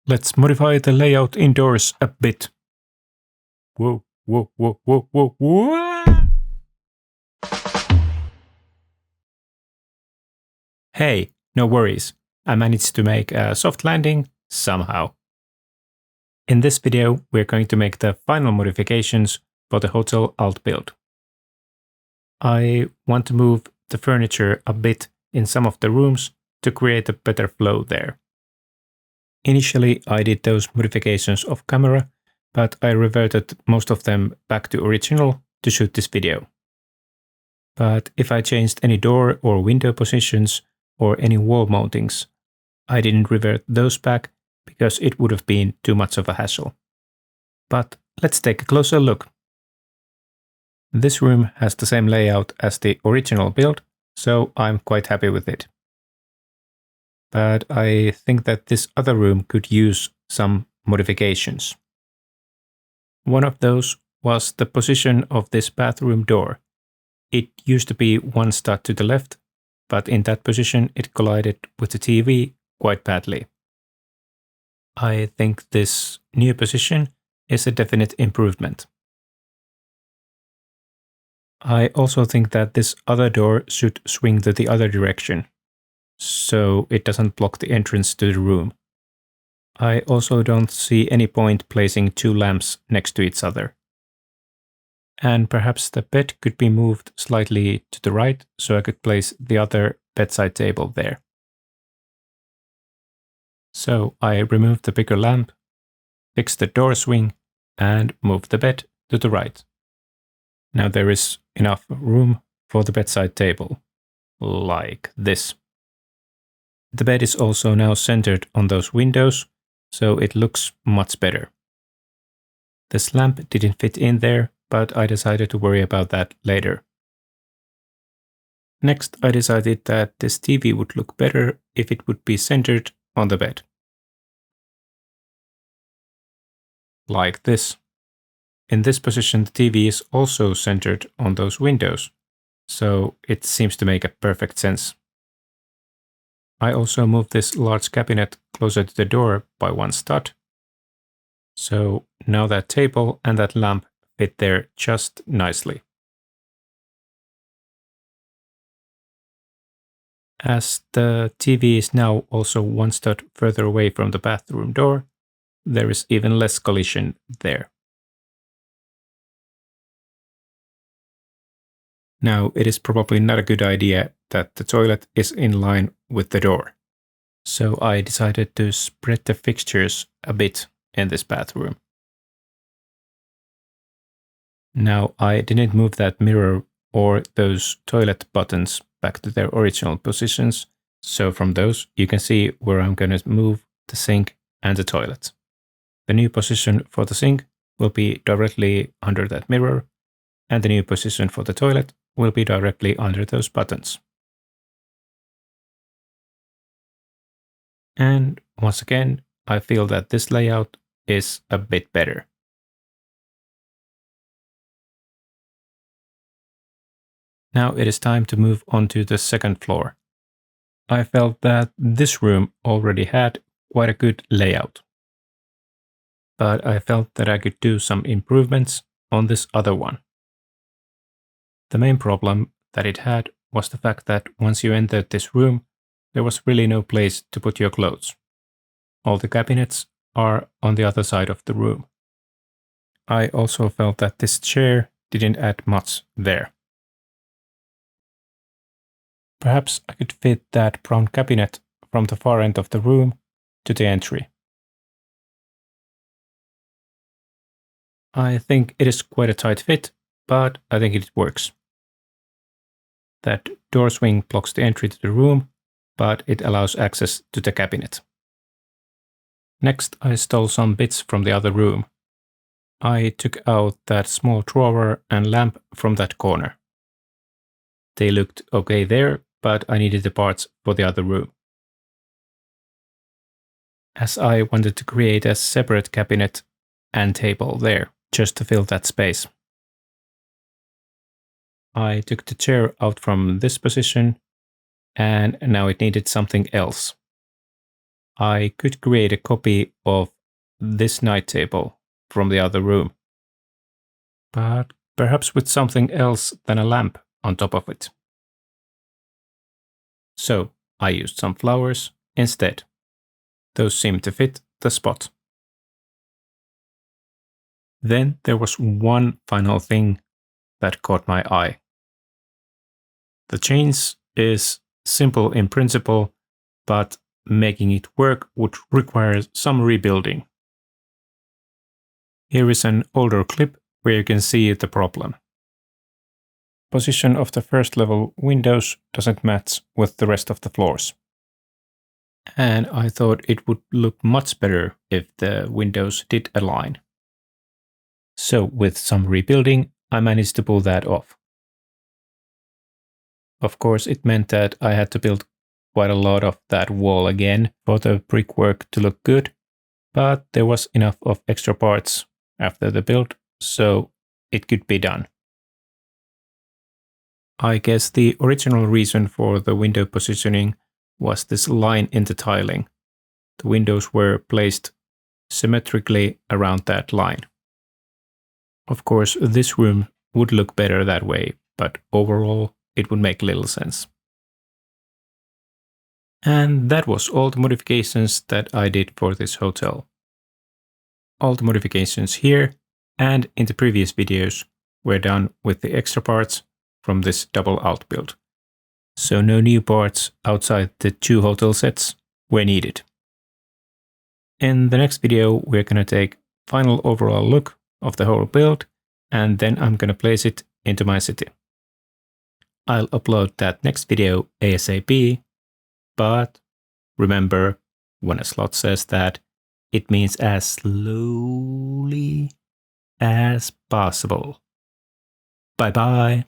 Let's modify the layout indoors a bit. Whoa, whoa, whoa, whoa, whoa, whoa! Hey, no worries. I managed to make a soft landing somehow. In this video, we're going to make the final modifications for the hotel alt build. I want to move the furniture a bit in some of the rooms to create a better flow there. Initially, I did those modifications off camera, but I reverted most of them back to original to shoot this video. But if I changed any door or window positions or any wall mountings, I didn't revert those back because it would have been too much of a hassle. But let's take a closer look. This room has the same layout as the original build, so I'm quite happy with it. But I think that this other room could use some modifications. One of those was the position of this bathroom door. It used to be one stud to the left, but in that position it collided with the TV quite badly. I think this new position is a definite improvement. I also think that this other door should swing to the other direction, so it doesn't block the entrance to the room. I also don't see any point placing two lamps next to each other. And perhaps the bed could be moved slightly to the right so I could place the other bedside table there. So I removed the bigger lamp, fixed the door swing, and moved the bed to the right. Now there is enough room for the bedside table, like this. The bed is also now centered on those windows, so it looks much better. This lamp didn't fit in there, but I decided to worry about that later. Next, I decided that this TV would look better if it would be centered on the bed. Like this. In this position, the TV is also centered on those windows, so it seems to make a perfect sense. I also moved this large cabinet closer to the door by one stud. So now that table and that lamp fit there just nicely. As the TV is now also one stud further away from the bathroom door, there is even less collision there. Now, it is probably not a good idea that the toilet is in line with the door. So I decided to spread the fixtures a bit in this bathroom. Now, I didn't move that mirror or those toilet buttons back to their original positions, so from those you can see where I'm going to move the sink and the toilet. The new position for the sink will be directly under that mirror, and the new position for the toilet will be directly under those buttons. And once again, I feel that this layout is a bit better. Now it is time to move on to the second floor. I felt that this room already had quite a good layout. But I felt that I could do some improvements on this other one. The main problem that it had was the fact that once you entered this room, there was really no place to put your clothes. All the cabinets are on the other side of the room. I also felt that this chair didn't add much there. Perhaps I could fit that brown cabinet from the far end of the room to the entry. I think it is quite a tight fit, but I think it works. That door swing blocks the entry to the room, but it allows access to the cabinet. Next, I stole some bits from the other room. I took out that small drawer and lamp from that corner. They looked okay there, but I needed the parts for the other room. As I wanted to create a separate cabinet and table there, just to fill that space. I took the chair out from this position, and now it needed something else. I could create a copy of this night table from the other room, but perhaps with something else than a lamp on top of it. So I used some flowers instead. Those seemed to fit the spot. Then there was one final thing that caught my eye. The change is simple in principle, but making it work would require some rebuilding. Here is an older clip where you can see the problem. Position of the first level windows doesn't match with the rest of the floors. And I thought it would look much better if the windows did align. So with some rebuilding, I managed to pull that off. Of course, it meant that I had to build quite a lot of that wall again for the brickwork to look good, but there was enough of extra parts after the build, so it could be done. I guess the original reason for the window positioning was this line in the tiling. The windows were placed symmetrically around that line. Of course, this room would look better that way, but overall it would make little sense. And that was all the modifications that I did for this hotel. All the modifications here and in the previous videos were done with the extra parts from this double outbuild. So no new parts outside the 2 hotel sets were needed. In the next video, we're going to take final overall look of the whole build, and then I'm going to place it into my city. I'll upload that next video ASAP, but remember, when a Sloth says that, it means as slowly as possible. Bye bye.